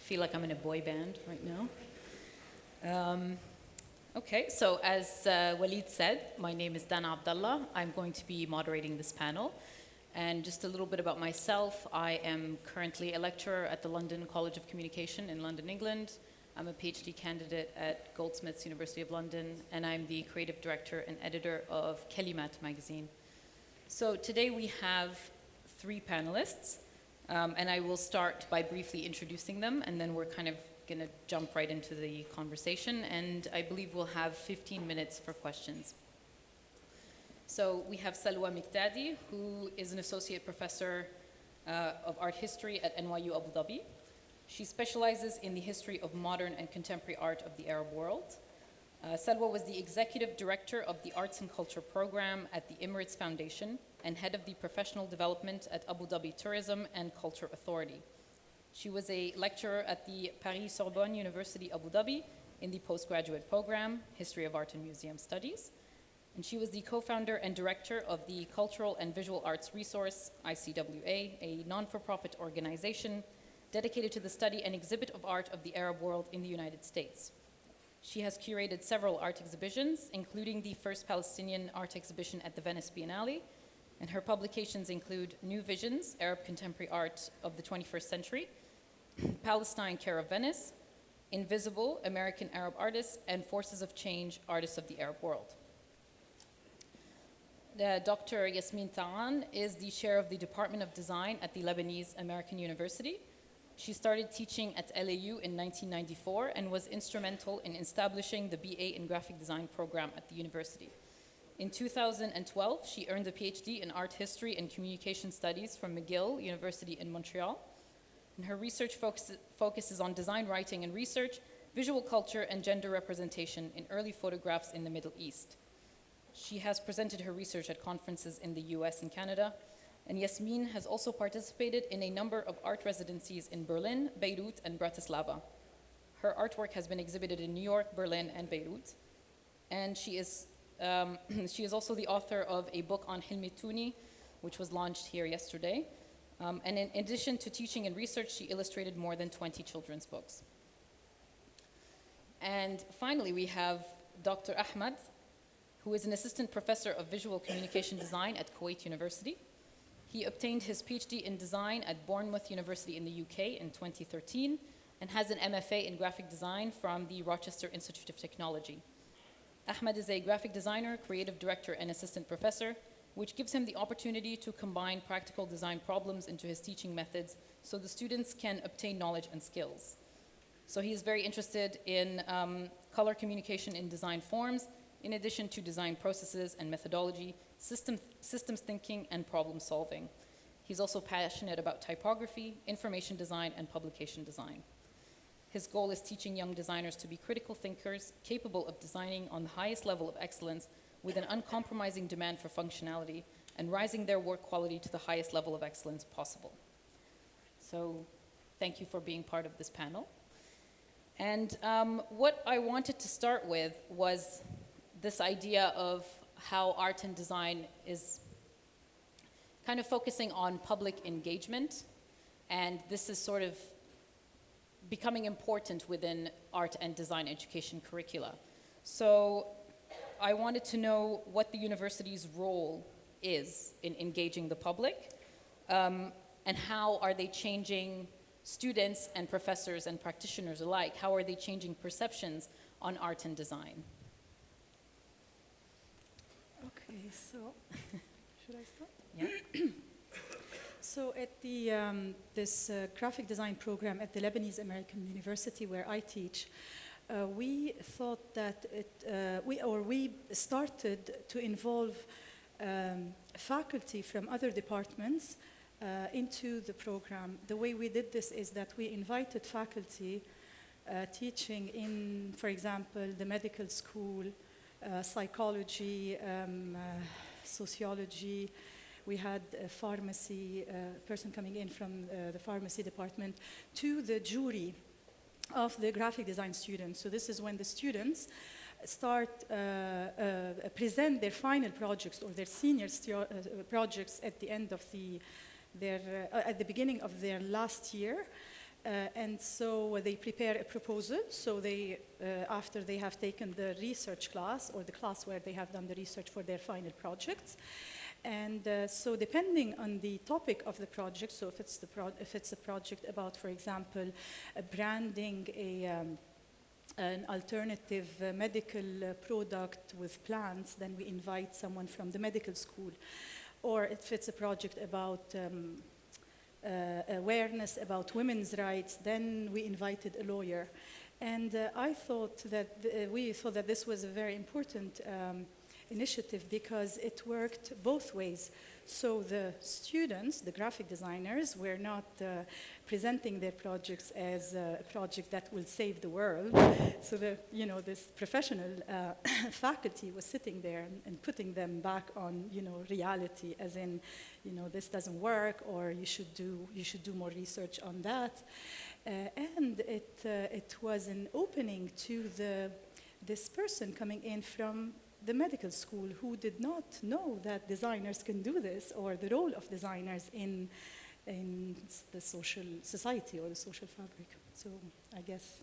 feel like I'm in a boy band right now. Okay, so as Walid said, my name is Danah Abdullah. I'm going to be moderating this panel. And just a little bit about myself, I am currently a lecturer at the London College of Communication in London, England. I'm a PhD candidate at Goldsmiths, University of London, and I'm the creative director and editor of Kalimat magazine. So today we have 3 panelists, and I will start by briefly introducing them, and then we're kind of going to jump right into the conversation, and I believe we'll have 15 minutes for questions. So we have Salwa Miqdadi, who is an associate professor of art history at NYU Abu Dhabi. She specializes in the history of modern and contemporary art of the Arab world. Salwa was the executive director of the Arts and Culture program at the Emirates Foundation and head of the professional development at Abu Dhabi Tourism and Culture Authority. She was a lecturer at the Paris Sorbonne University Abu Dhabi in the postgraduate program, History of Art and Museum Studies. And she was the co-founder and director of the Cultural and Visual Arts Resource, ICWA, a non-for-profit organization dedicated to the study and exhibit of art of the Arab world in the United States. She has curated several art exhibitions, including the first Palestinian art exhibition at the Venice Biennale, and her publications include New Visions, Arab Contemporary Art of the 21st Century, Palestine, Care of Venice, Invisible, American Arab Artists, and Forces of Change, Artists of the Arab World. Dr. Yasmin Ta'an is the chair of the Department of Design at the Lebanese American University. She started teaching at LAU in 1994 and was instrumental in establishing the BA in Graphic Design program at the university. In 2012, she earned a PhD in Art History and Communication Studies from McGill University in Montreal. And her research focuses on design writing and research, visual culture, and gender representation in early photographs in the Middle East. She has presented her research at conferences in the US and Canada, and Yasmin has also participated in a number of art residencies in Berlin, Beirut, and Bratislava. Her artwork has been exhibited in New York, Berlin, and Beirut, and she is also the author of a book on Hilmi Touni, which was launched here yesterday. And in addition to teaching and research, she illustrated more than 20 children's books. And finally, we have Dr. Ahmad, who is an assistant professor of visual communication design at Kuwait University. He obtained his PhD in design at Bournemouth University in the UK in 2013 and has an MFA in graphic design from the Rochester Institute of Technology. Ahmad is a graphic designer, creative director, and assistant professor, which gives him the opportunity to combine practical design problems into his teaching methods so the students can obtain knowledge and skills. So he is very interested in color communication in design forms, in addition to design processes and methodology, systems thinking, and problem solving. He's also passionate about typography, information design, and publication design. His goal is teaching young designers to be critical thinkers, capable of designing on the highest level of excellence with an uncompromising demand for functionality and rising their work quality to the highest level of excellence possible. So thank you for being part of this panel. And what I wanted to start with was this idea of how art and design is kind of focusing on public engagement, and this is sort of becoming important within art and design education curricula. So I wanted to know what the university's role is in engaging the public, and how are they changing students and professors and practitioners alike? How are they changing perceptions on art and design? Okay, so should I start? Yeah. So at the this graphic design program at the Lebanese American University where I teach, we thought that we started to involve faculty from other departments into the program. The way we did this is that we invited faculty teaching in, for example, the medical school, psychology, sociology. We had a pharmacy person coming in from the pharmacy department to the jury of the graphic design students. So this is when the students present their final projects or their senior projects at the end of at the beginning of their last year. And so they prepare a proposal. So they, after they have taken the research class or the class where they have done the research for their final projects. And so depending on the topic of the project, so if it's a project about, for example, branding an alternative medical product with plants, then we invite someone from the medical school. Or if it's a project about awareness about women's rights, then we invited a lawyer. And I thought that we thought that this was a very important initiative because it worked both ways. So the students, the graphic designers, were not presenting their projects as a project that will save the world. So this professional faculty was sitting there and putting them back on, reality, as in, this doesn't work, or you should do more research on that. And it was an opening to this person coming in from the medical school who did not know that designers can do this, or the role of designers in the social society or the social fabric. So I guess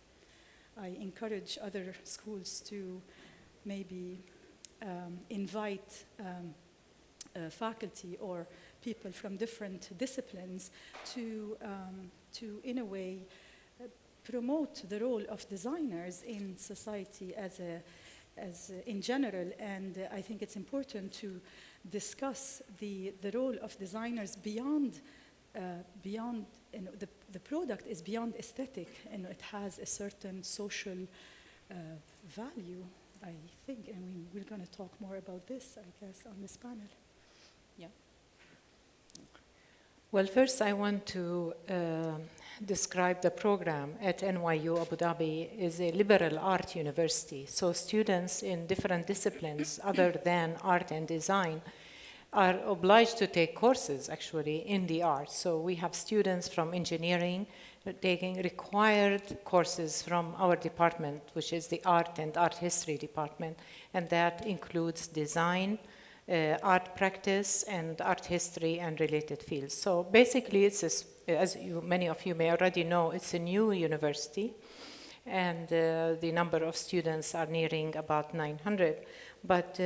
I encourage other schools to maybe invite faculty or people from different disciplines to in a way, promote the role of designers in society as in general, and I think it's important to discuss the role of designers beyond the product is beyond aesthetic, and it has a certain social value, I think, and we're going to talk more about this, I guess, on this panel. Yeah. Well, first I want to describe the program at NYU Abu Dhabi is a liberal art university. So students in different disciplines other than art and design are obliged to take courses actually in the arts. So we have students from engineering taking required courses from our department, which is the art and art history department, and that includes design, art practice, and art history and related fields. So basically, as many of you may already know, it's a new university, and the number of students are nearing about 900. But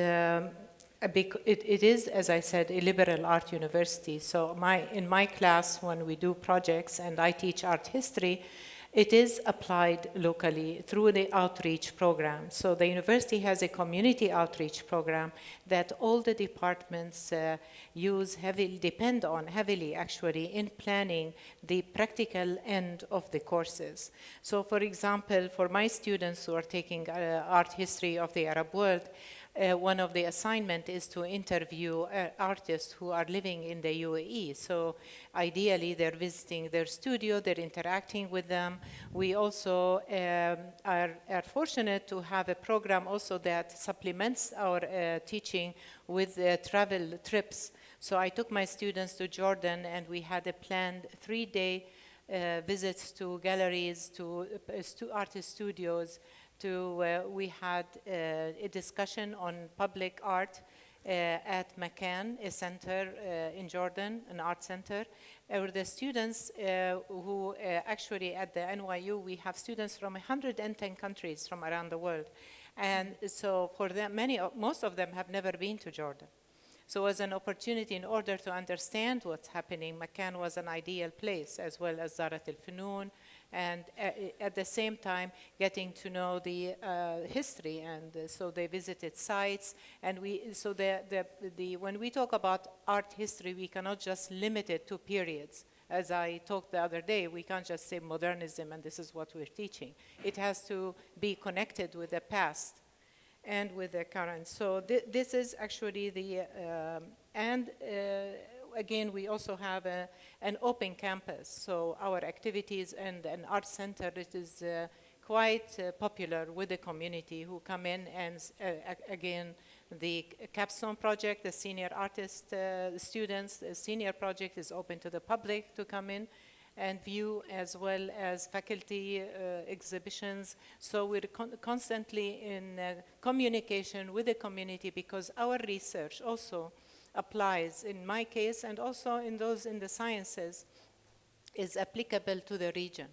it is, as I said, a liberal art university. So in my class, when we do projects and I teach art history, it is applied locally through the outreach program. So the university has a community outreach program that all the departments depend on heavily actually in planning the practical end of the courses. So for example, for my students who are taking art history of the Arab world, one of the assignment is to interview artists who are living in the UAE. So ideally, they're visiting their studio, they're interacting with them. We also are fortunate to have a program also that supplements our teaching with travel trips. So I took my students to Jordan, and we had a planned 3-day visits to galleries, to artist studios. We had a discussion on public art at Makan, a center in Jordan, an art center, where the students who actually at the NYU, we have students from 110 countries from around the world. And so for them, most of them have never been to Jordan. So it was an opportunity in order to understand what's happening. Makan was an ideal place, as well as Zarat al-Funun, and at the same time getting to know the history, and so they visited sites, and when we talk about art history, we cannot just limit it to periods. As I talked the other day, we can't just say modernism and this is what we're teaching. It has to be connected with the past and with the current. So this is actually the again, we also have an open campus. So our activities and an art center, it is quite popular with the community who come in, and again, the capstone project, the senior artist students, the senior project is open to the public to come in and view, as well as faculty exhibitions. So we're constantly in communication with the community, because our research also applies in my case and also in those in the sciences. is applicable to the region.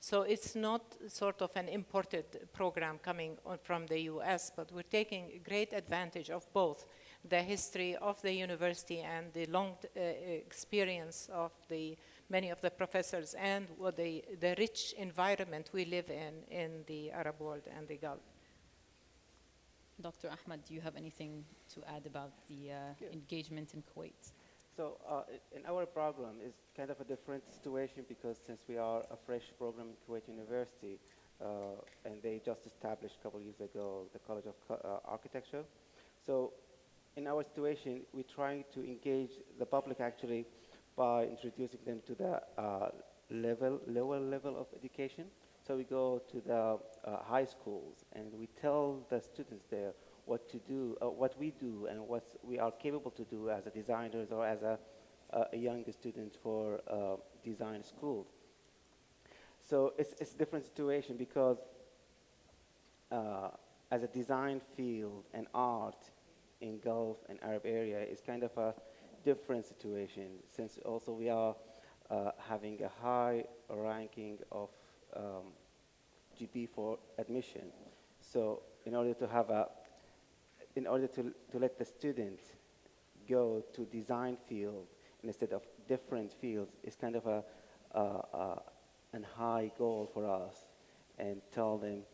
So it's not sort of an imported program coming from the US, but we're taking great advantage of both the history of the university and the long experience of many of the professors and what the rich environment we live in the Arab world and the Gulf. Dr. Ahmed, do you have anything to add about the engagement in Kuwait? So in our program is kind of a different situation because since we are a fresh program in Kuwait University, and they just established a couple of years ago the College of Architecture. So in our situation, we're trying to engage the public actually by introducing them to the lower level of education. So we go to the high schools and we tell the students there what to do, what we do, and what we are capable to do as a designers or as a young student for design school. So it's a different situation because as a design field and art in Gulf and Arab area is kind of a different situation since also we are having a high ranking of GP for admission. So in order to have to let the student go to design field instead of different fields is kind of a high goal for us, and tell them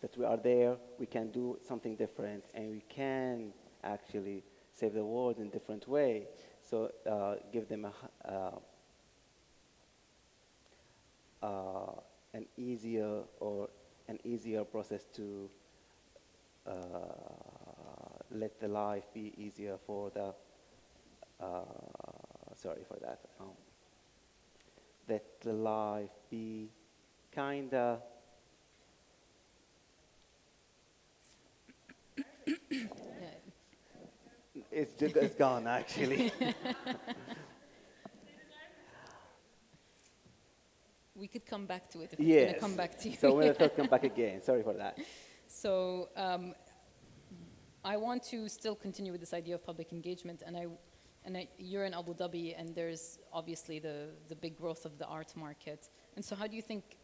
that we are there, we can do something different, and we can actually save the world in a different way. So give them an easier process to let the life be easier for the sorry for that. Let the life be kinda it's gone actually. We could come back to it if it's going to come back to you. So we'll come back again. Sorry for that. So I want to still continue with this idea of public engagement, and you're in Abu Dhabi, and there's obviously the big growth of the art market. And so how do you think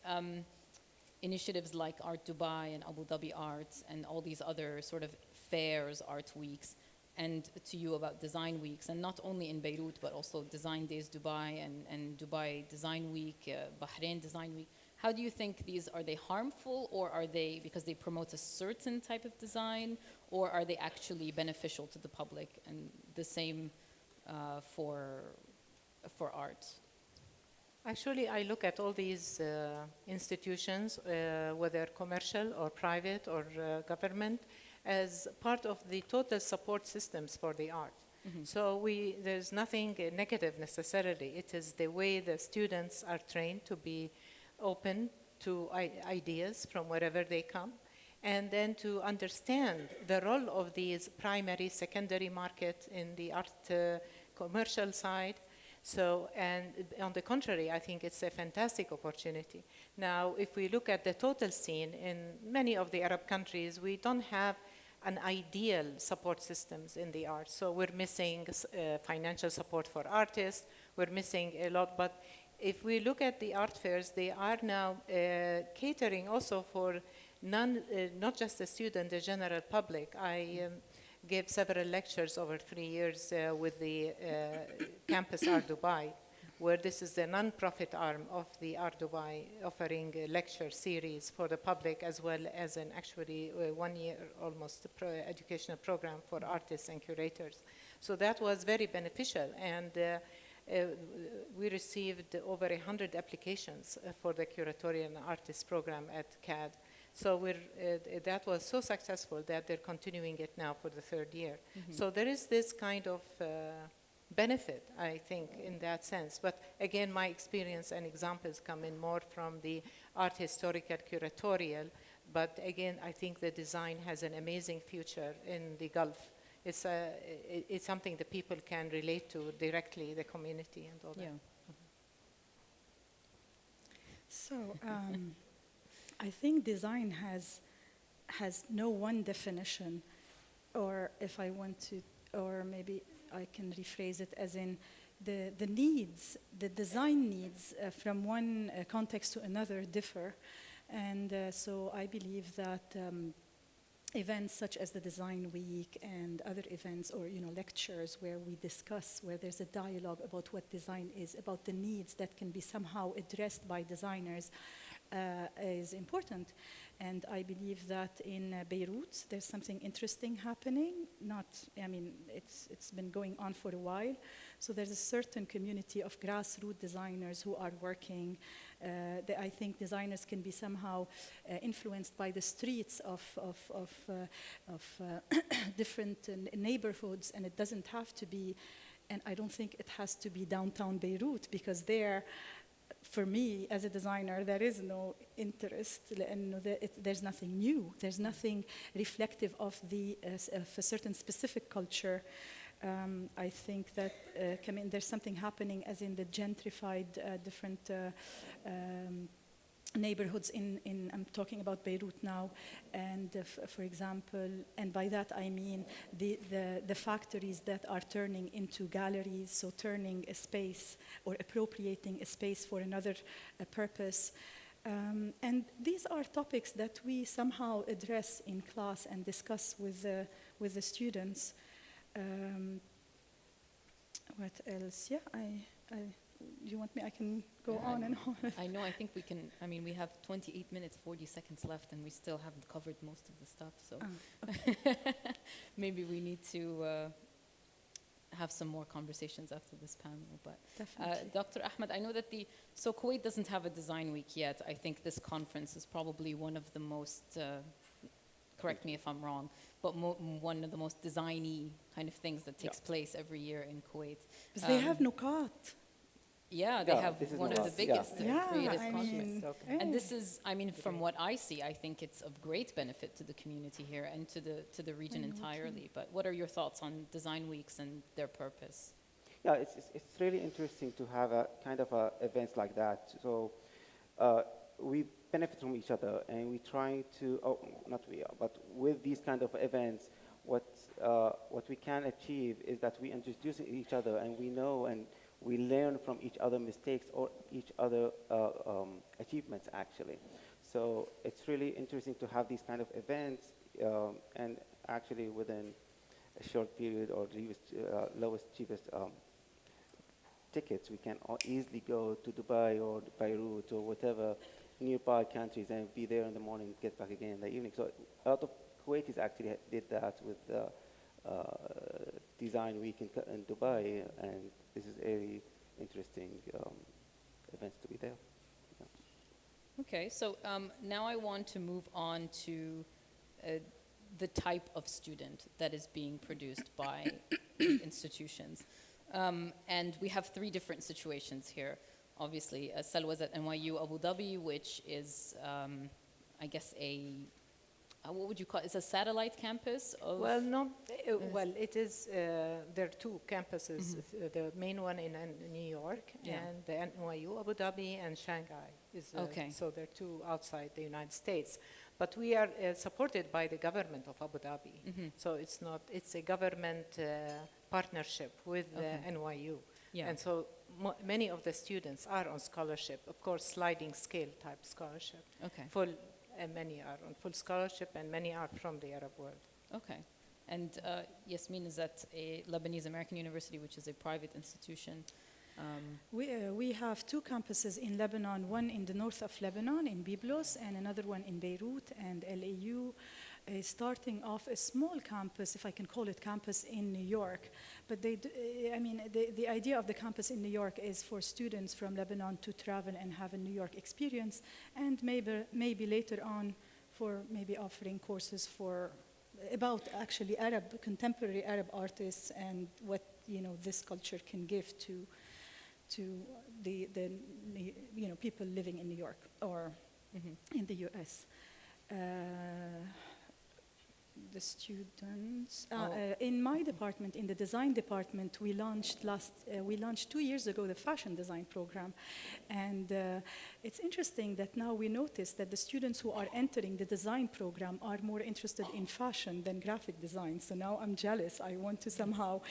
initiatives like Art Dubai and Abu Dhabi Arts and all these other sort of fairs, art weeks, and to you about design weeks, and not only in Beirut, but also Design Days Dubai and Dubai Design Week, Bahrain Design Week. How do you think are they harmful, or are they because they promote a certain type of design, or are they actually beneficial to the public, and the same for art? Actually, I look at all these institutions, whether commercial or private or government, as part of the total support systems for the art. Mm-hmm. So there's nothing negative necessarily. It is the way the students are trained to be open to ideas from wherever they come, and then to understand the role of these primary, secondary market in the art commercial side. So, and on the contrary, I think it's a fantastic opportunity. Now, if we look at the total scene in many of the Arab countries, we don't have an ideal support systems in the arts. So we're missing financial support for artists, we're missing a lot, but if we look at the art fairs, they are now catering also for not just the student, the general public. I gave several lectures over 3 years with the Campus Art Dubai, where this is the non-profit arm of the Art Dubai, offering a lecture series for the public as well as an actually 1 year almost educational program for artists and curators. So that was very beneficial, and we received over 100 applications for the curatorial and artist program at CAD. So that was so successful that they're continuing it now for the 3rd year. Mm-hmm. So there is this kind of benefit, I think, in that sense. But again, my experience and examples come in more from the art historical curatorial. But again, I think the design has an amazing future in the Gulf. It's something that people can relate to directly, the community and all that. Yeah. Mm-hmm. So I think design has no one definition, or if I want to, or maybe I can rephrase it as in the needs, the design needs from one context to another differ. And so I believe that events such as the Design Week and other events or lectures where we discuss, where there's a dialogue about what design is, about the needs that can be somehow addressed by designers is important. And I believe that in Beirut there's something interesting happening. It's been going on for a while. So there's a certain community of grassroots designers who are working. I think designers can be somehow influenced by the streets of different neighborhoods, and it doesn't have to be, and I don't think it has to be downtown Beirut, because there, for me as a designer, there is no interest, and there's nothing new, there's nothing reflective of a certain specific culture. I think that there's something happening as in the gentrified different neighborhoods I'm talking about Beirut now, and for example, and by that I mean the factories that are turning into galleries, so turning a space or appropriating a space for another purpose. And these are topics that we somehow address in class and discuss with the students. What else? Yeah, you want me? I can go on and on. I know. I think we can. I mean, we have 28 minutes, 40 seconds left, and we still haven't covered most of the stuff. So Okay. maybe we need to have some more conversations after this panel. But Definitely. Dr. Ahmed, I know that so Kuwait doesn't have a design week yet. I think this conference is probably one of the most. Correct me if I'm wrong, but one of the most designy kind of things that takes place every year in Kuwait. Because they have Nuqat. Yeah, they have one of the biggest creative I conferences. mean, And this is, I mean, from what I see, I think it's of great benefit to the community here and to the region entirely. But what are your thoughts on design weeks and their purpose? Yeah, it's really interesting to have a kind of events like that. So we benefit from each other, and we try to, but with these kind of events, what we can achieve is that we introduce each other, and we know and we learn from each other mistakes or each other achievements, actually. So it's really interesting to have these kind of events, and actually within a short period or lowest, cheapest tickets, we can easily go to Dubai or Beirut or whatever nearby countries and be there in the morning, get back again in the evening. So a lot of Kuwaitis actually did that with Design Week in Dubai, and this is a really interesting events to be there. Yeah. Okay, so now I want to move on to the type of student that is being produced by institutions. And we have three different situations here. Obviously, Salwa's at NYU Abu Dhabi, which is, I guess, what would you call it? It's a satellite campus of... Well, no, well, it is, there are two campuses, the main one in New York and the NYU Abu Dhabi and Shanghai. Okay. So there are two outside the United States. But we are supported by the government of Abu Dhabi. So it's a government partnership with NYU. Yeah. And so many of the students are on scholarship, of course, sliding scale type scholarship. Okay. Many are on full scholarship, and many are from the Arab world. Okay. And Yasmin is at a Lebanese American University, which is a private institution. We have two campuses in Lebanon, one in the north of Lebanon, in Byblos, and another one in Beirut, and LAU is starting off a small campus, if I can call it campus, in New York. But the idea of the campus in New York is for students from Lebanon to travel and have a New York experience, and maybe later on for maybe offering courses about actually contemporary Arab artists and what this culture can give to the people living in New York or in the U.S. the students. Oh. In my department, in the design department, we launched 2 years ago the fashion design program, and it's interesting that now we notice that the students who are entering the design program are more interested in fashion than graphic design. So now I'm jealous. I want to somehow,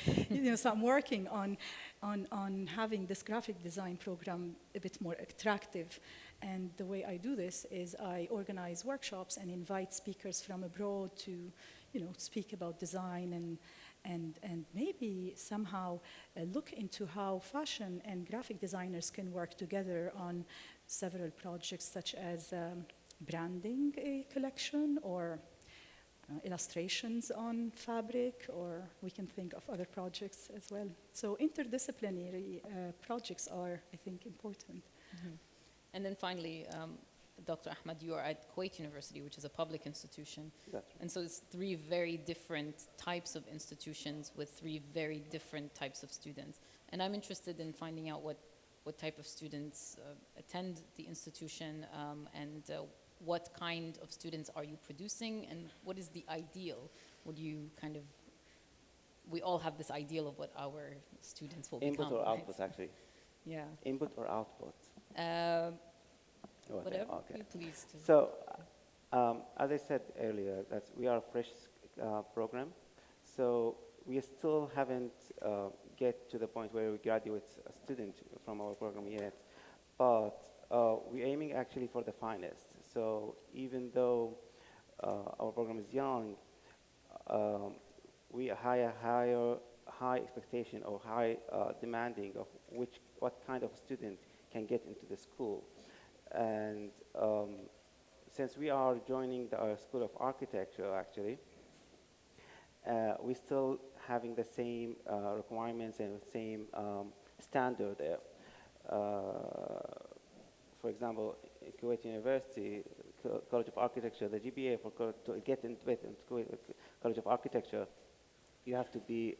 so I'm working on having this graphic design program a bit more attractive. And the way I do this is I organize workshops and invite speakers from abroad to, speak about design and maybe somehow look into how fashion and graphic designers can work together on several projects such as branding a collection or illustrations on fabric, or we can think of other projects as well. So interdisciplinary projects are, I think, important. Mm-hmm. And then finally, Dr. Ahmed, you are at Kuwait University, which is a public institution. That's right. And so it's three very different types of institutions with three very different types of students. And I'm interested in finding out what type of students attend the institution and what kind of students are you producing and what is the ideal? We all have this ideal of what our students will become. Input or right? output, actually. Yeah. Input or output? Whatever Okay. you please. So, as I said earlier, that we are a fresh program, so we still haven't get to the point where we graduate a student from our program yet, but we're aiming actually for the finest. So even though our program is young, we high expectation or high demanding of what kind of student can get into the school. And since we are joining the School of Architecture, actually, we're still having the same requirements and the same standard there. For example, in Kuwait University, College of Architecture, the GPA to get into Kuwait College of Architecture, you have to be,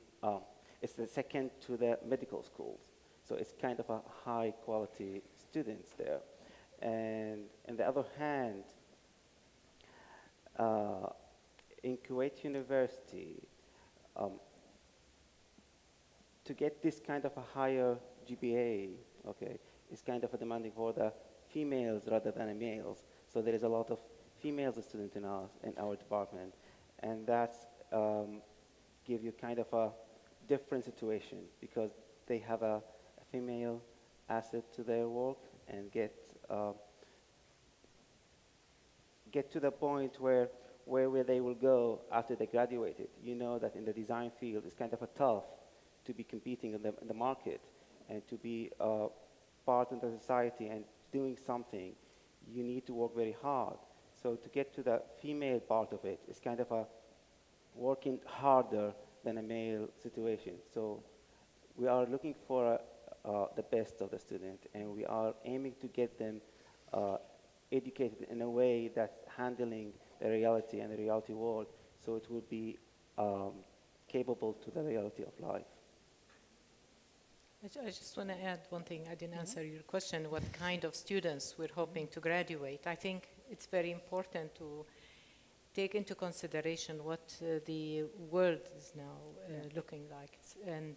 it's the second to the medical schools. So it's kind of a high quality students there. And on the other hand, in Kuwait University, to get this kind of a higher GPA, okay, is kind of a demanding for the females rather than the males. So there is a lot of female students in our department, and that's give you kind of a different situation because they have a female asset to their work and get to the point where they will go after they graduated. You know that in the design field, it's kind of a tough to be competing in the market and to be part of the society and doing something. You need to work very hard. So to get to the female part of it, it's kind of a working harder than a male situation. So we are looking for the best of the student, and we are aiming to get them educated in a way that's handling the reality and the reality world, so it will be capable to the reality of life. I just want to add one thing. I didn't answer your question, what kind of students we're hoping to graduate. I think it's very important to take into consideration what the world is now looking like. And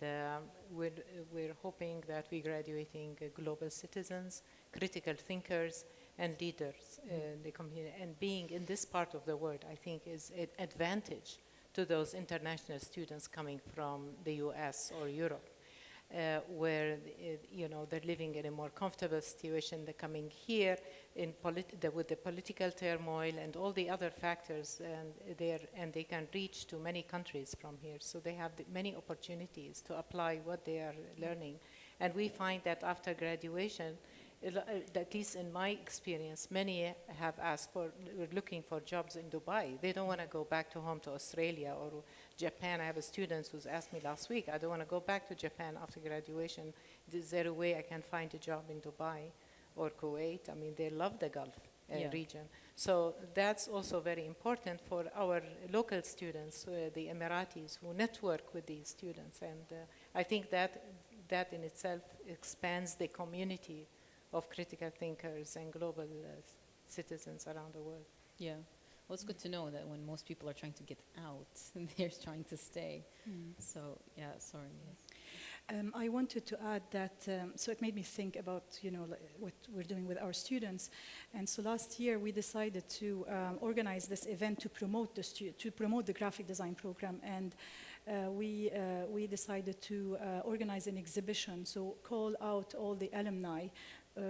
we're hoping that we're graduating global citizens, critical thinkers, and leaders in the community. And being in this part of the world, I think, is an advantage to those international students coming from the US or Europe. Where they're living in a more comfortable situation. They're coming here with the political turmoil and all the other factors, and they can reach to many countries from here. So they have many opportunities to apply what they are learning. And we find that after graduation, at least in my experience, many have we're looking for jobs in Dubai. They don't want to go back to home to Australia or Japan. I have a student who's asked me last week, I don't want to go back to Japan after graduation. Is there a way I can find a job in Dubai or Kuwait? I mean, they love the Gulf region. So that's also very important for our local students, the Emiratis, who network with these students. And I think that in itself expands the community of critical thinkers and global citizens around the world. Yeah. Well, it's good to know that when most people are trying to get out, they're trying to stay. So, yeah, sorry. Yes. I wanted to add that, so it made me think about, what we're doing with our students. And so last year we decided to organize this event to promote the graphic design program. And we decided to organize an exhibition, so call out all the alumni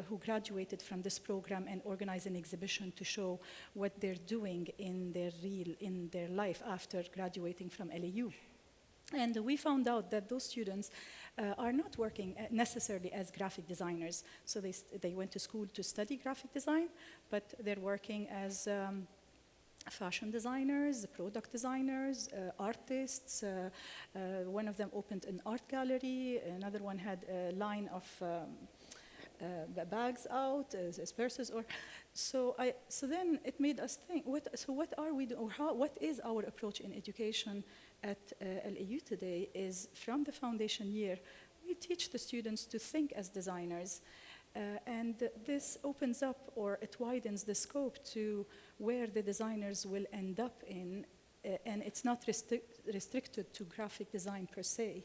who graduated from this program and organize an exhibition to show what they're doing in their life after graduating from LAU. And we found out that those students are not working necessarily as graphic designers. So they went to school to study graphic design, but they're working as fashion designers, product designers, artists. One of them opened an art gallery. Another one had a line of bags out as purses. So then it made us think. What are we doing? Or what is our approach in education at LAU today? Is from the foundation year, we teach the students to think as designers. And this opens up, or it widens the scope to where the designers will end up in, and it's not restricted to graphic design per se.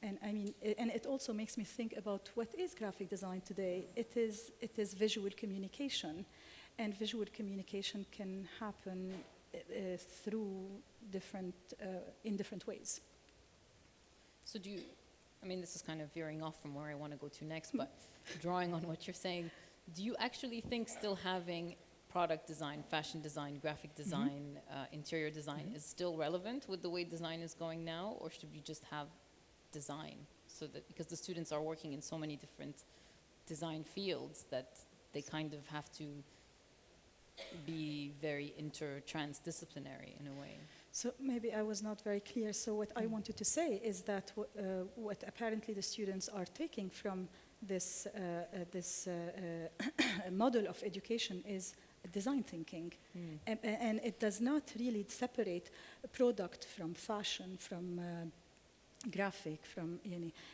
And I mean, and it also makes me think about what is graphic design today. It is visual communication, and visual communication can happen through in different ways. So I mean, this is kind of veering off from where I want to go to next, but drawing on what you're saying, do you actually think still having product design, fashion design, graphic design, interior design is still relevant with the way design is going now, or should we just have design? So that, because the students are working in so many different design fields that they kind of have to be very transdisciplinary in a way. So maybe I was not very clear. So what I wanted to say is that what apparently the students are taking from this model of education is design thinking. And it does not really separate product from fashion, from graphic, from,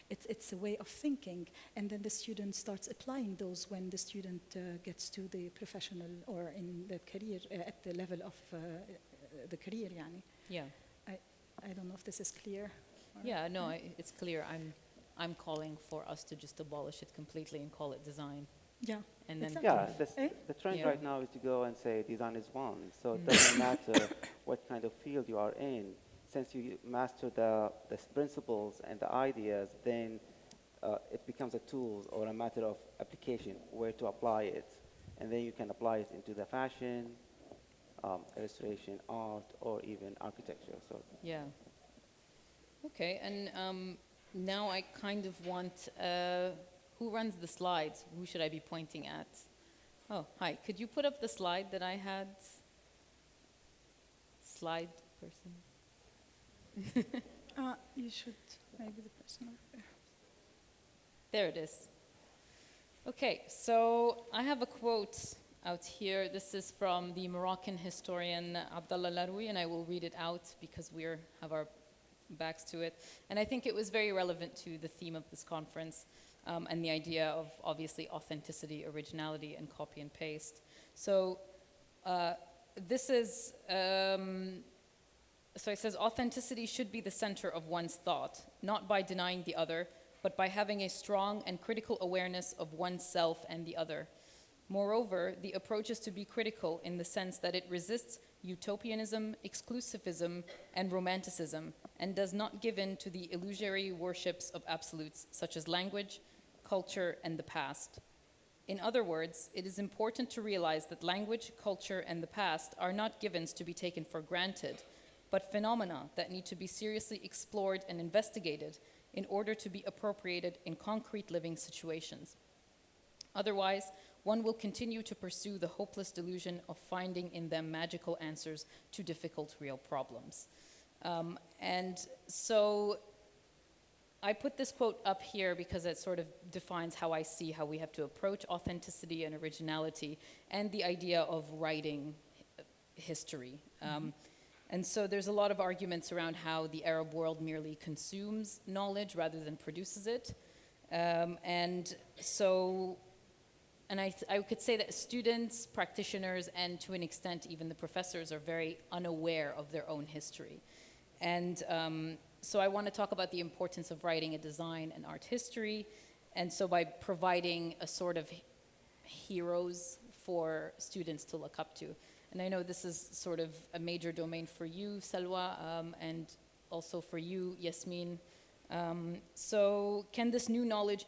it's a way of thinking. And then the student starts applying those when the student gets to the professional or in the career, at the level of the career, yani. Yeah. I don't know if this is clear. Yeah, no, it's clear. I'm calling for us to just abolish it completely and call it design. Yeah. And then the trend right now is to go and say design is one. So it doesn't matter what kind of field you are in. Since you master the principles and the ideas, then it becomes a tool or a matter of application, where to apply it. And then you can apply it into the fashion, illustration, art, or even architecture. So yeah. Okay, and now I kind of want, who runs the slides? Who should I be pointing at? Oh, hi. Could you put up the slide that I had? Slide person. You should, maybe the person over there. There it is. Okay, so I have a quote out here. This is from the Moroccan historian Abdullah Laroui, and I will read it out because we have our backs to it. And I think it was very relevant to the theme of this conference and the idea of, obviously, authenticity, originality, and copy and paste. So this is, so it says, authenticity should be the center of one's thought, not by denying the other, but by having a strong and critical awareness of oneself and the other. Moreover, the approach is to be critical in the sense that it resists utopianism, exclusivism, and romanticism, and does not give in to the illusory worships of absolutes such as language, culture, and the past. In other words, it is important to realize that language, culture, and the past are not givens to be taken for granted, but phenomena that need to be seriously explored and investigated in order to be appropriated in concrete living situations. Otherwise, one will continue to pursue the hopeless delusion of finding in them magical answers to difficult real problems. And so I put this quote up here because it sort of defines how I see how we have to approach authenticity and originality and the idea of writing history. And so there's a lot of arguments around how the Arab world merely consumes knowledge rather than produces it. And so I could say that students, practitioners, and to an extent even the professors are very unaware of their own history. And so I want to talk about the importance of writing a design and art history. And so by providing a sort of heroes for students to look up to. And I know this is sort of a major domain for you, Salwa, and also for you, Yasmin. So can this new knowledge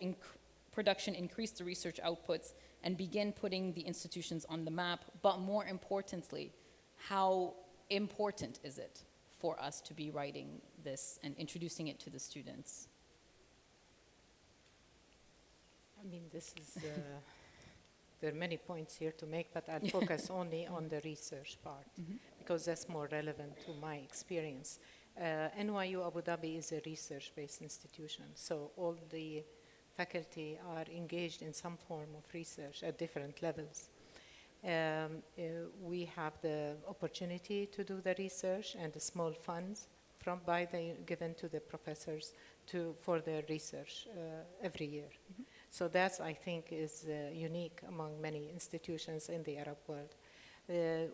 production increase the research outputs and begin putting the institutions on the map? But more importantly, how important is it for us to be writing this and introducing it to the students? I mean, this is, there are many points here to make, but I'll focus only on the research part, because that's more relevant to my experience. NYU Abu Dhabi is a research-based institution, so all the faculty are engaged in some form of research at different levels. We have the opportunity to do the research and the small funds given to the professors for their research every year. So that's, I think, is unique among many institutions in the Arab world.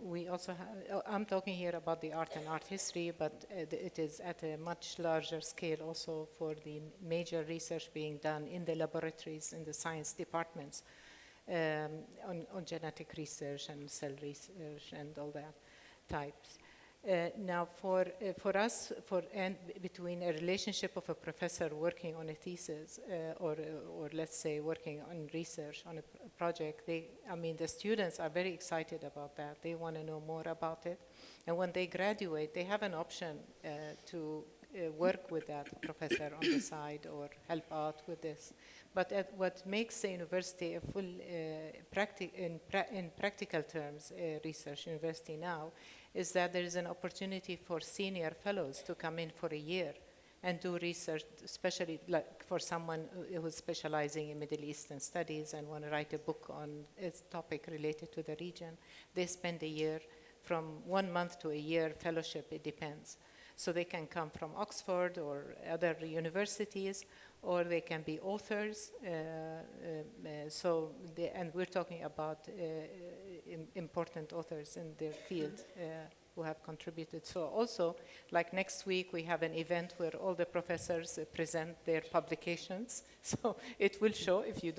We also have, I'm talking here about the art and art history, but it is at a much larger scale also for the major research being done in the laboratories, in the science departments, on genetic research and cell research and all that types. Now, for us, and between a relationship of a professor working on a thesis or let's say working on research on a project, the students are very excited about that. They want to know more about it. And when they graduate, they have an option to work with that professor on the side or help out with this. But what makes the university a full, in practical terms, a research university now is that there is an opportunity for senior fellows to come in for a year and do research, especially like for someone who's specializing in Middle Eastern studies and want to write a book on a topic related to the region. They spend a year, from 1 month to a year fellowship, it depends. So they can come from Oxford or other universities, or they can be authors. And we're talking about important authors in their field who have contributed. So also, like next week, we have an event where all the professors present their publications. So it will show, if you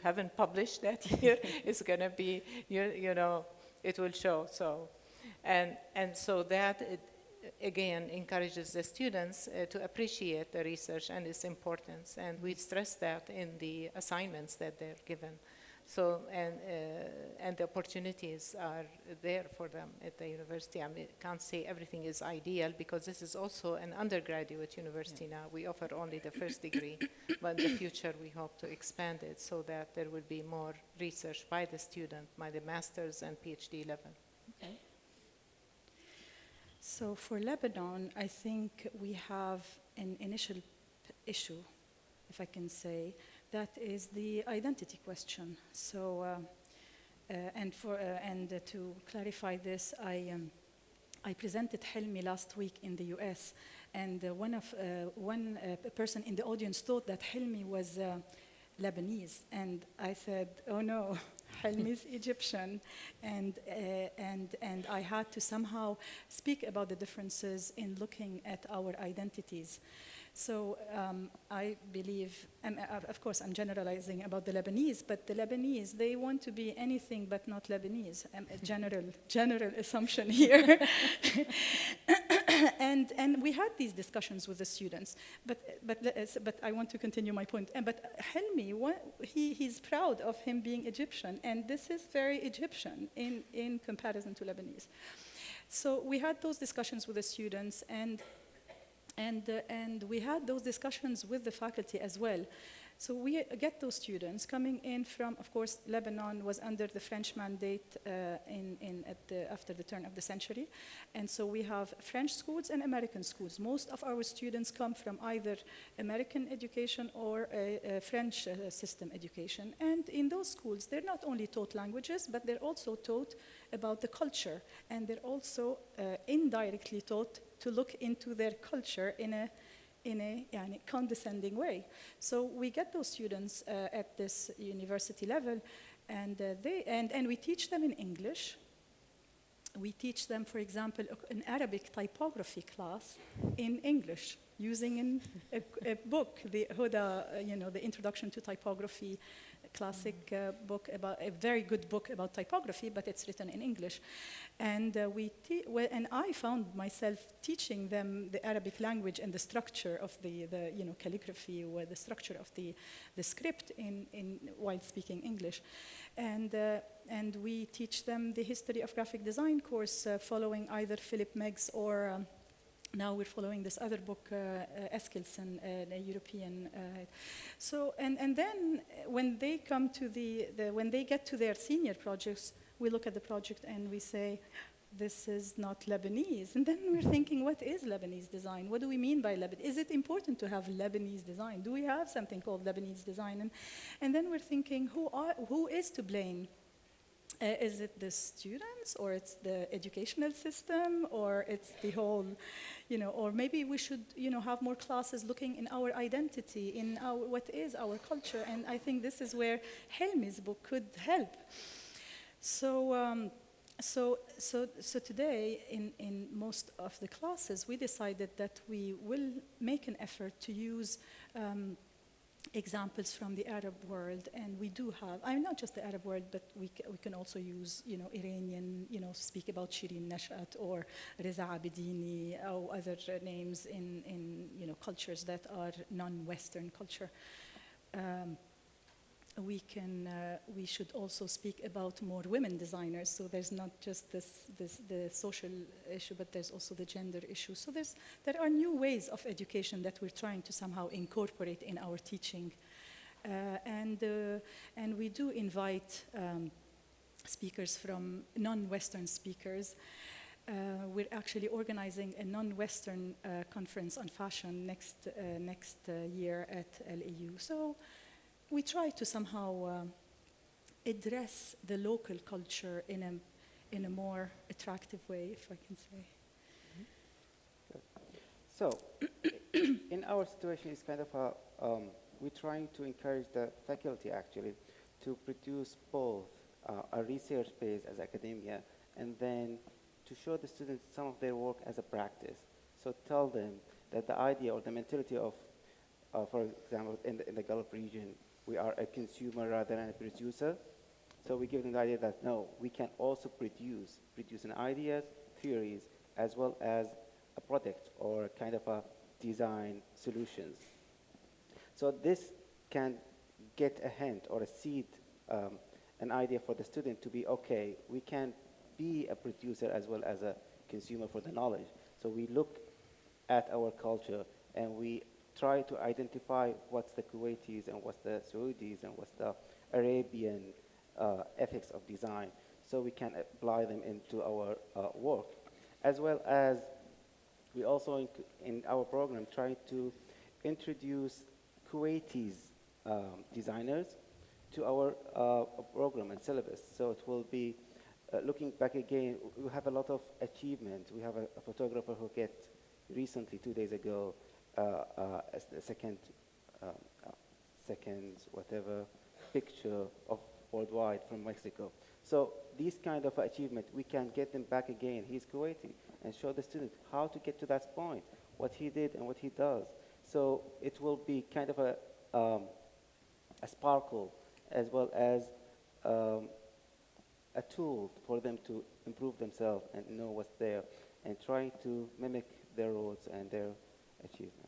haven't published that year, it's going to be, it will show. So, and so that, again, encourages the students to appreciate the research and its importance, and we stress that in the assignments that they're given. So, and the opportunities are there for them at the university. I mean, can't say everything is ideal, because this is also an undergraduate university now. We offer only the first degree, but in the future we hope to expand it so that there will be more research by the student, by the master's and PhD level. Okay. So for Lebanon, I think we have an initial issue, if I can say, that is the identity question. So, and to clarify this, I presented Helmi last week in the US, and one person in the audience thought that Helmi was Lebanese, and I said, oh no, Helmi is Egyptian, and I had to somehow speak about the differences in looking at our identities. So I believe, and of course I'm generalizing about the Lebanese, but the Lebanese, they want to be anything but not Lebanese. A general assumption here. And we had these discussions with the students, but I want to continue my point. But Helmi, he's proud of him being Egyptian, and this is very Egyptian in comparison to Lebanese. So we had those discussions with the students, and we had those discussions with the faculty as well. So we get those students coming in from, of course, Lebanon was under the French mandate after the turn of the century. And so we have French schools and American schools. Most of our students come from either American education or a French system education. And in those schools, they're not only taught languages, but they're also taught about the culture. And they're also indirectly taught to look into their culture in a in a يعني, condescending way. So we get those students at this university level, and we teach them in English. We teach them, for example, an Arabic typography class in English, using a book, the Huda, the Introduction to Typography, a classic book, about a very good book about typography, but it's written in English. And and I found myself teaching them the Arabic language and the structure of the calligraphy, or the structure of the script while speaking English. And we teach them the history of graphic design course, following either Philip Meggs or now we're following this other book, Eskilsson, a European. So and then when they come to when they get to their senior projects, we look at the project and we say, this is not Lebanese. And then we're thinking, what is Lebanese design? What do we mean by Lebanese? Is it important to have Lebanese design? Do we have something called Lebanese design? And then we're thinking, who is to blame? Is it the students, or it's the educational system, or it's the whole, or maybe we should, have more classes looking in our identity, in what is our culture. And I think this is where Helmi's book could help. So today, in most of the classes, we decided that we will make an effort to use examples from the Arab world, and we do have, not just the Arab world, but we can also use, Iranian, speak about Shirin Nashat or Reza Abedini or other names in cultures that are non-Western culture. We should also speak about more women designers. So there's not just the social issue, but there's also the gender issue. So there are new ways of education that we're trying to somehow incorporate in our teaching, and we do invite speakers from non-Western speakers. We're actually organizing a non-Western conference on fashion next year at LEU. So we try to somehow address the local culture in a more attractive way, if I can say. So, in our situation, it's kind of we're trying to encourage the faculty actually to produce both a research base as academia, and then to show the students some of their work as a practice. So tell them that the idea or the mentality of, for example, in the Gulf region, we are a consumer rather than a producer. So we give them the idea that no, we can also produce an ideas, theories, as well as a product or kind of a design solutions. So this can get a hint or a seed, an idea for the student to be, okay, we can be a producer as well as a consumer for the knowledge. So we look at our culture and we try to identify what's the Kuwaitis and what's the Saudis and what's the Arabian ethics of design, so we can apply them into our work. As well as we also, in our program, try to introduce Kuwaitis designers to our program and syllabus. So it will be, looking back again, we have a lot of achievement. We have a photographer who get recently, 2 days ago, as the second whatever picture of worldwide from Mexico. So these kind of achievement, we can get them back again. He's Kuwaiti, and show the student how to get to that point, what he did and what he does. So it will be kind of a sparkle, as well as a tool for them to improve themselves and know what's there, and trying to mimic their roads and their achievements.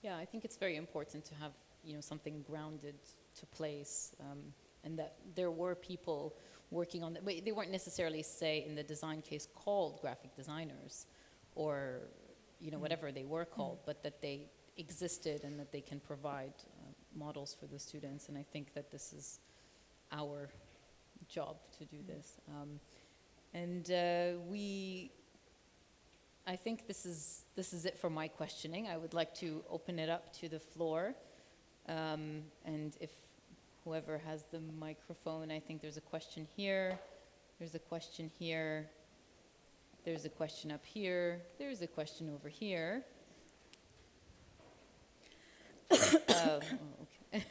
Yeah, I think it's very important to have something grounded to place, and that there were people working on that. They weren't necessarily, say, in the design case, called graphic designers, or whatever they were called, but that they existed and that they can provide models for the students. And I think that this is our job to do this. I think this is it for my questioning. I would like to open it up to the floor, and if whoever has the microphone, I think there's a question here, there's a question here, there's a question up here, there's a question over here. Okay.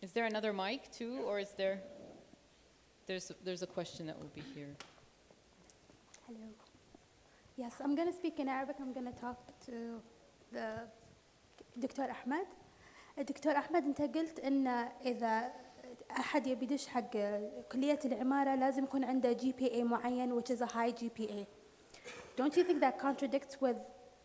Is there another mic too, or is there? There's a question that will be here. Hello. Yes, I'm going to speak in Arabic. I'm going to talk to the دكتور أحمد. الدكتور أحمد أنت قلت إن إذا أحد يبي يدش حق كلية العمارة لازم يكون عنده GPA معين, which is a high GPA. Don't you think that contradicts with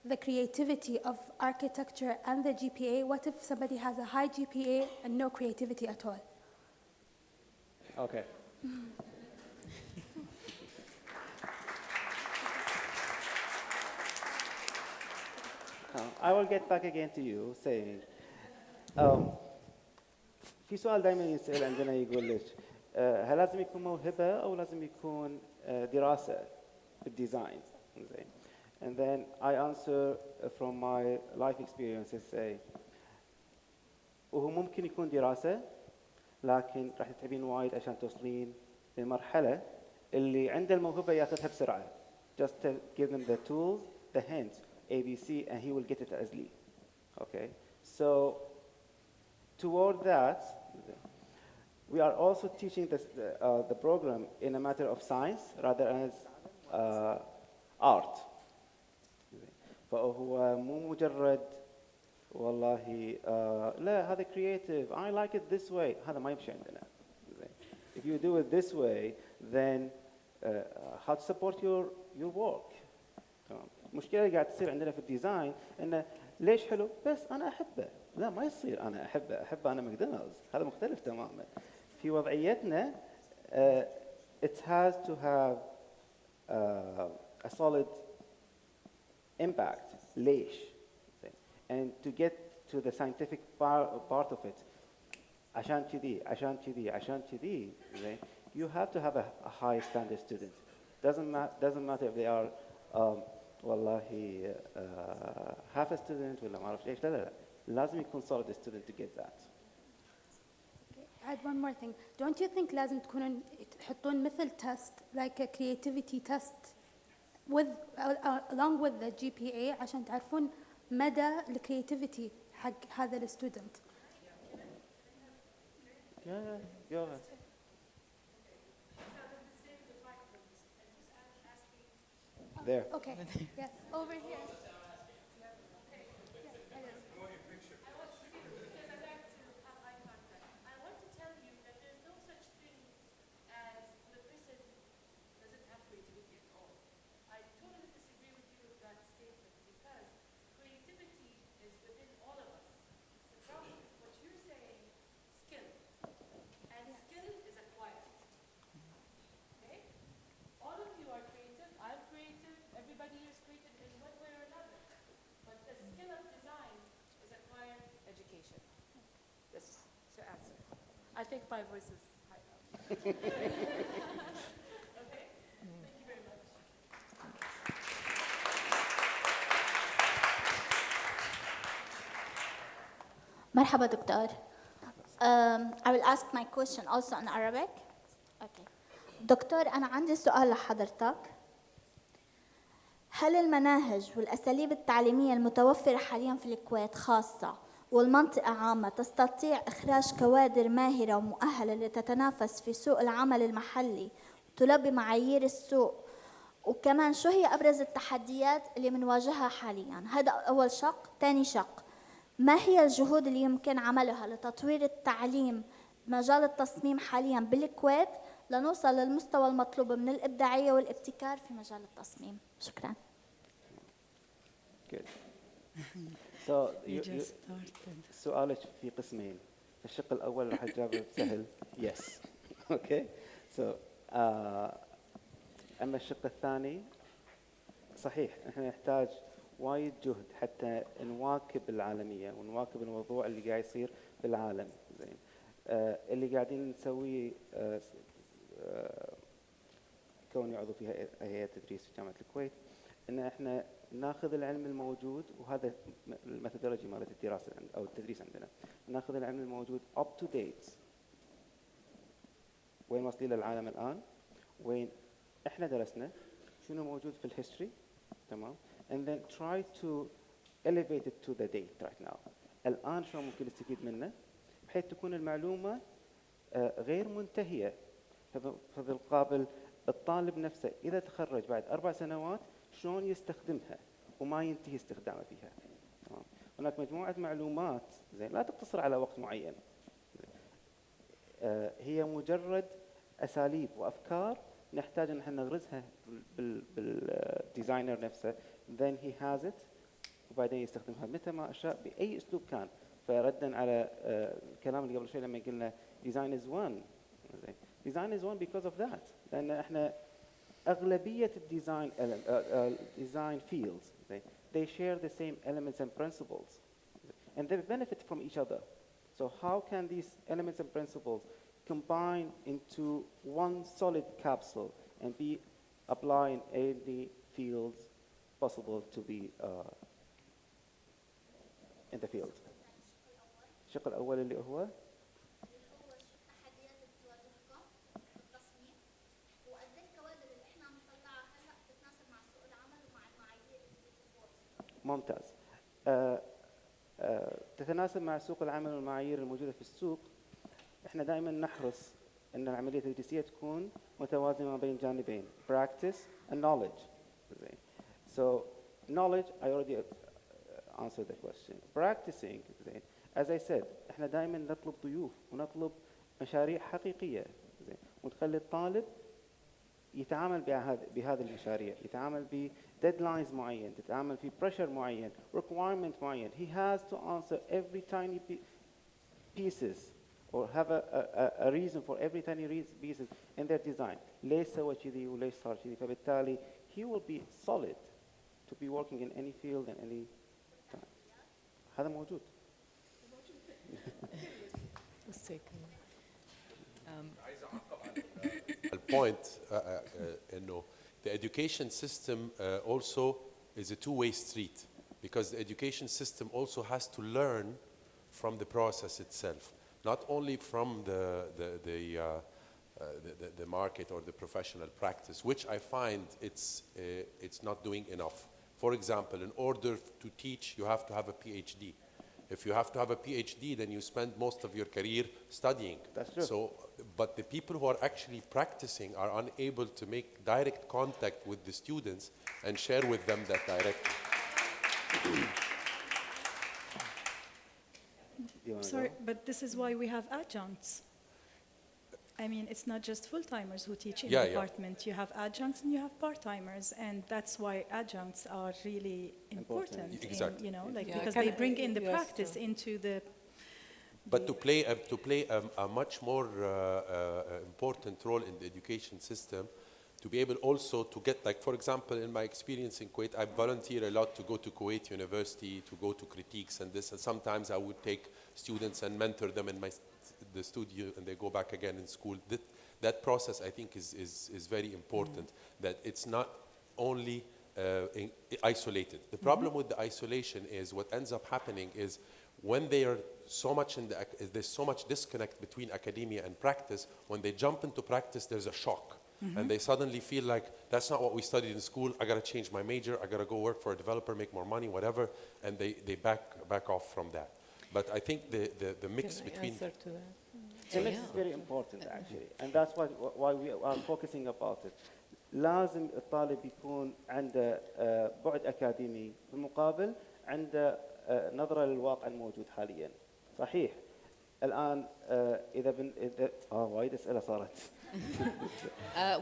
the creativity of architecture and the GPA? What if somebody has a high GPA and no creativity at all? Okay. I will get back again to you saying في سؤال دائما ينسأل عندنا يقول لك هل لازم يكون موهبة أو لازم يكون دراسة بالديزاين؟ زين. And then I answer from my life experiences say وهو ممكن يكون دراسة لكن راح تتعبين وايد عشان توصلين لمرحلة اللي عنده الموهبة ياخذها بسرعة. Just to give them the tools, the hints, ABC, and he will get it as Lee. Okay? So toward that, we are also teaching this, the program in a matter of science rather as art. فهو مو مجرد والله لا هذا creative, I like it this way, هذا ما يمشي عندنا. If you do it this way, then how to support your work. تمام. المشكلة اللي قاعد تصير عندنا في الديزاين إنه ليش حلو؟ بس أنا أحبه. لا ما يصير أنا أحبه أنا ماكدونالدز. هذا مختلف تماماً. في وضعيتنا it has to have a solid impact. ليش؟ And to get to the scientific part of it, عشان كذي, you have to have a high standard student. Doesn't matter if they are والله half a student ولا ما أعرف إيش. لا لازم يكون solid student to get that. Okay. Add one more thing. Don't you think لازم تحطون مثل test like a creativity test with along with the GPA عشان تعرفون مدى الكرياتيفيتي حق هذا الستودنت؟ Yeah. There. Okay. Yes. Over here. I think my voice is high enough. Okay. Thank you very much. مرحبا دكتور. I will ask my question also in Arabic. Okay. دكتور أنا عندي سؤال لحضرتك. هل المناهج والأساليب التعليمية المتوفرة حالياً في الكويت خاصة والمنطقة عامة تستطيع إخراج كوادر ماهرة ومؤهلة لتتنافس في سوق العمل المحلي وتلبي معايير السوق؟ وكمان شو هي أبرز التحديات اللي منواجهها حالياً؟ هذا أول شق. ثاني شق، ما هي الجهود اللي يمكن عملها لتطوير التعليم بمجال التصميم حالياً بالكويت لنوصل للمستوى المطلوب من الإبداعية والابتكار في مجال التصميم؟ شكراً. Good. So You just started. سؤالك في قسمين. الشق الأول راح أجاوب سهل yes. Okay. So أما الشق الثاني صحيح إحنا نحتاج وايد جهد حتى نواكب العالمية ونواكب الموضوع اللي قاعد يصير بالعالم. زين. اللي قاعدين نسويه كوني عضو في هيئة تدريس في جامعة الكويت إن إحنا ناخذ العلم الموجود، وهذا الميثودولوجي مالت الدراسة أو التدريس عندنا، ناخذ العلم الموجود up to date وين واصلين للعالم الآن، وين إحنا درسنا، شنو موجود في الهيستوري، تمام، and then try to elevate it to the date right now. الآن شلون ممكن نستفيد منه بحيث تكون المعلومة غير منتهية. فبالقابل الطالب نفسه إذا تخرج بعد 4 سنوات شلون يستخدمها وما ينتهي استخدامه فيها. هناك مجموعة معلومات زين لا تقتصر على وقت معين، هي مجرد أساليب وأفكار نحتاج أن احنا نغرزها بالديزاينر نفسه، then he has it وبعدين يستخدمها متى ما أشاء بأي أسلوب كان. فردا على الكلام اللي قبل شوي لما قلنا design is one. design is one because of that. لأن احنا أغلبية الديزاين design fields they share the same elements and principles and they benefit from each other. So how can these elements and principles combine into one solid capsule and be applied in any fields possible to be in the field. الشق الأول اللي هو التحديات اللي بتواجهكم بالتصميم وقد ايه الكوادر اللي احنا عم نطلعها هلا بتتناسب مع سوق العمل ومع المعايير اللي بتفوز. ممتاز. تتناسب مع سوق العمل والمعايير الموجودة في السوق. احنا دائما نحرص ان العملية التدريسية تكون متوازنة ما بين جانبين practice and knowledge. So knowledge I already answered the question. Practicing as I said احنا دائما نطلب ضيوف ونطلب مشاريع حقيقية ونخلي الطالب يتعامل بهذه المشاريع، يتعامل ب deadlines معين، تتعامل في pressure معين، requirement معين. He has to answer every tiny pieces or have a reason for every tiny pieces in their design. ليش سوى كذي وليش صار كذي. فبالتالي he will be solid to be working in any field and any time. هذا موجود. عايز اعقب على البوينت انه the education system also is a two-way street because the education system also has to learn from the process itself, not only from the market or the professional practice, which I find it's not doing enough. For example, in order to teach, you have to have a PhD. If you have to have a PhD, then you spend most of your career studying. That's true. So, but the people who are actually practicing are unable to make direct contact with the students and share with them that directly. Sorry, but this is why we have adjuncts. I mean, it's not just full-timers who teach in the department. You have adjuncts and you have part-timers, and that's why adjuncts are really important. Exactly. In, because they bring in the practice into the. But to play a much more important role in the education system, to be able also to get, like for example, in my experience in Kuwait, I volunteer a lot to go to Kuwait University, to go to critiques and this, and sometimes I would take students and mentor them in the studio and they go back again in school. That process I think is very important, that it's not only isolated. The problem with the isolation is what ends up happening is when they are so much there's so much disconnect between academia and practice, when they jump into practice there's a shock. And they suddenly feel like, that's not what we studied in school, I gotta change my major, I gotta go work for a developer, make more money, whatever, and they back off from that. But I think the mix between... The mix is very important actually, and that's why we are focusing about it. لازم الطالب يكون عنده بعد أكاديمي، في المقابل عنده نظرة للواقع الموجود حاليا. صحيح. الآن إذا وايد أسئلة صارت.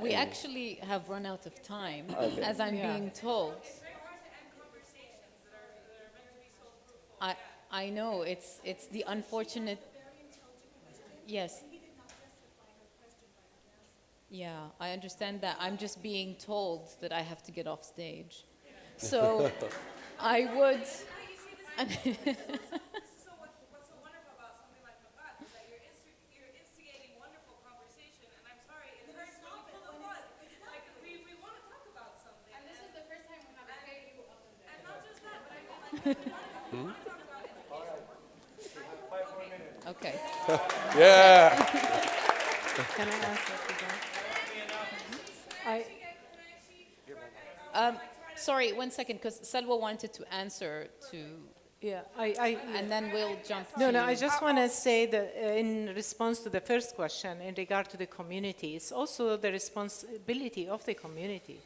We actually have run out of time, as I'm being told. I know it's the unfortunate. Yes. Yeah, I understand that. I'm just being told that I have to get off stage. So I would. So what's so wonderful about something like Nuqat is that you're instigating wonderful conversation, and I'm sorry, it hurts when you pull the plug. Like we want to talk about something. And this is the first time we have a paid you up in there. And not just that, but I mean like we want to talk about education. Okay. Yeah. Can I answer to that? Sorry, 1 second, because Salwa wanted to answer to Yeah, And then we'll jump No, to... no, I just want to say that in response to the first question in regard to the community, it's also the responsibility of the community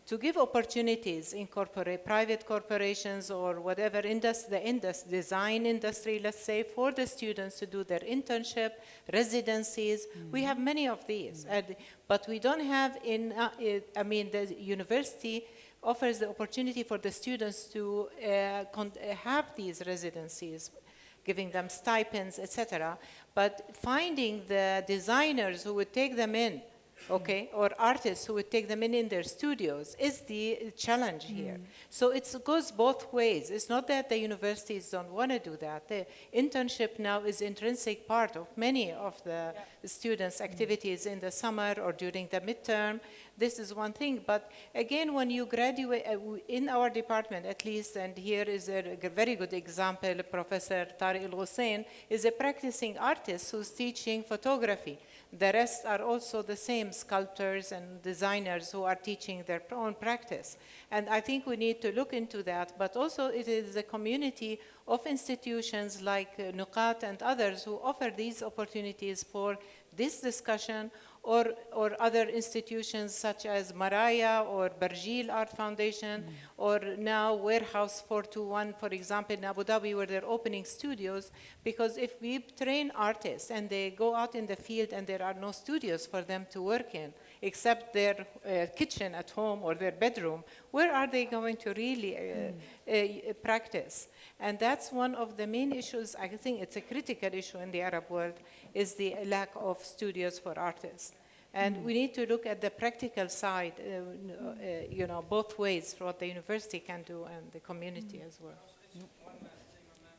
to give opportunities in private corporations or whatever design industry, let's say, for the students to do their internship, residencies. We have many of these, but we don't have the university offers the opportunity for the students to have these residencies, giving them stipends, etc. But finding the designers who would take them in, okay, or artists who would take them in their studios is the challenge here. So it goes both ways. It's not that the universities don't want to do that. The internship now is intrinsic part of many of the students' activities in the summer or during the midterm. This is one thing, but again, when you graduate, in our department at least, and here is a very good example, Professor Tariq El-Hussein is a practicing artist who's teaching photography. The rest are also the same sculptors and designers who are teaching their own practice. And I think we need to look into that, but also it is a community of institutions like Nuqat and others who offer these opportunities for this discussion, or other institutions such as Maraya or Barjil Art Foundation, or now Warehouse 421, for example, in Abu Dhabi, where they're opening studios, because if we train artists and they go out in the field and there are no studios for them to work in, except their kitchen at home or their bedroom, where are they going to really practice? And that's one of the main issues. I think it's a critical issue in the Arab world, is the lack of studios for artists. And we need to look at the practical side, both ways, for what the university can do and the community as well. One last thing on that.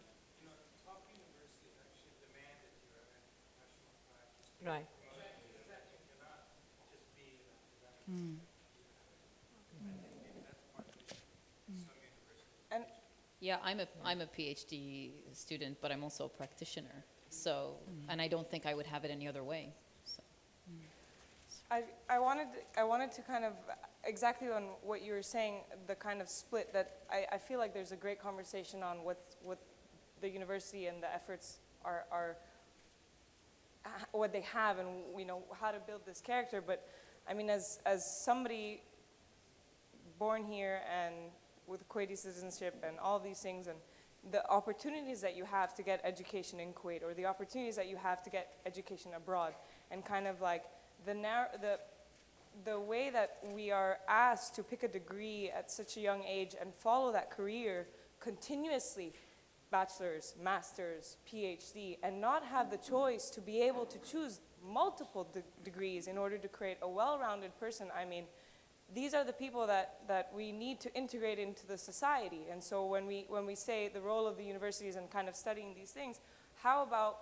Top universities actually demand that you have international practice. Right. You cannot just be an academic. Yeah, I'm a PhD student, but I'm also a practitioner. So, and I don't think I would have it any other way. So. I wanted to kind of, exactly on what you were saying, the kind of split that I feel like there's a great conversation on what the university and the efforts are what they have, and how to build this character. But I mean, as somebody born here and with Kuwaiti citizenship and all these things, and the opportunities that you have to get education in Kuwait, or the opportunities that you have to get education abroad, and kind of like the way that we are asked to pick a degree at such a young age and follow that career continuously, bachelor's, master's, PhD, and not have the choice to be able to choose multiple degrees in order to create a well-rounded person. I mean, these are the people that we need to integrate into the society. And so when we say the role of the universities and kind of studying these things, how about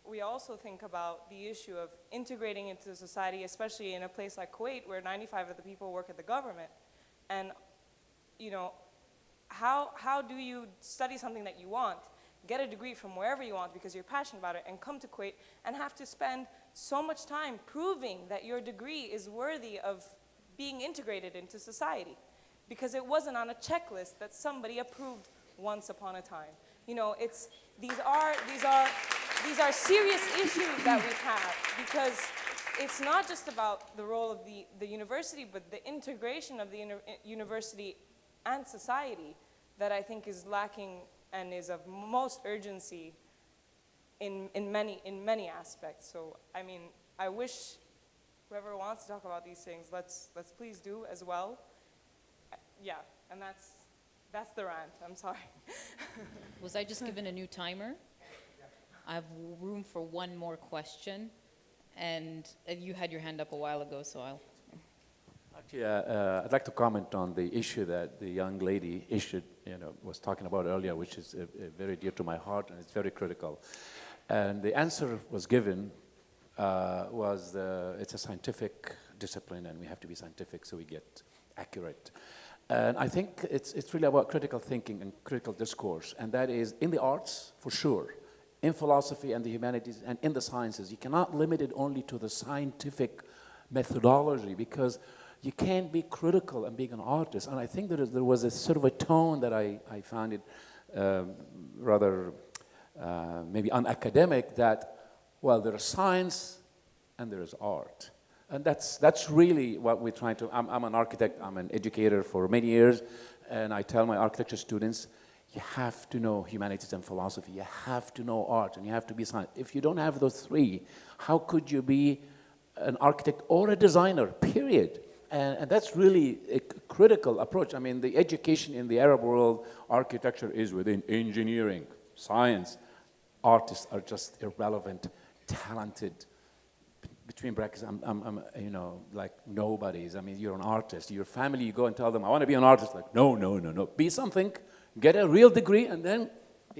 we also think about the issue of integrating into the society, especially in a place like Kuwait, where 95% of the people work at the government. And how do you study something that you want, get a degree from wherever you want because you're passionate about it, and come to Kuwait and have to spend so much time proving that your degree is worthy of being integrated into society, because it wasn't on a checklist that somebody approved once upon a time. These are serious issues that we have, because it's not just about the role of the university, but the integration of the university and society that I think is lacking and is of most urgency in many aspects. So I mean, I wish whoever wants to talk about these things, let's please do as well. Yeah, and that's the rant. I'm sorry. Was I just given a new timer? I have room for one more question, and you had your hand up a while ago, so I'll... Actually, I'd like to comment on the issue that the young lady was talking about earlier, which is very dear to my heart, and it's very critical. And the answer was given it's a scientific discipline, and we have to be scientific so we get accurate. And I think it's really about critical thinking and critical discourse, and that is in the arts, for sure, in philosophy and the humanities and in the sciences. You cannot limit it only to the scientific methodology, because you can't be critical and being an artist. And I think there was a sort of a tone that I found it rather maybe unacademic, that, well, there is science and there is art. And that's really what we're trying to, I'm an architect, I'm an educator for many years, and I tell my architecture students, you have to know humanities and philosophy, you have to know art, and you have to be science. If you don't have those three, how could you be an architect or a designer, period? And that's really a critical approach. I mean, the education in the Arab world, architecture is within engineering, science. Artists are just irrelevant, talented. Between brackets, I'm you know, like nobodies. I mean, you're an artist. Your family, you go and tell them, I want to be an artist. Like, no, no, no, no. Be something, get a real degree, and then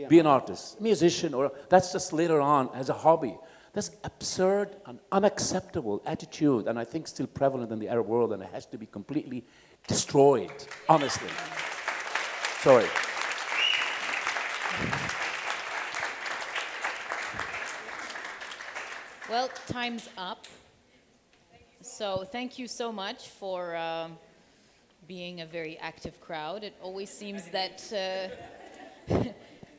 be an artist. Musician, or that's just later on as a hobby. That's absurd and unacceptable attitude, and I think still prevalent in the Arab world, and it has to be completely destroyed, honestly. Sorry. Well, time's up. So thank you so much for being a very active crowd. It always seems that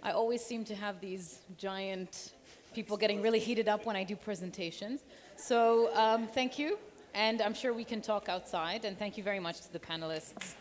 I always seem to have these giant people getting really heated up when I do presentations. So thank you, and I'm sure we can talk outside, and thank you very much to the panelists.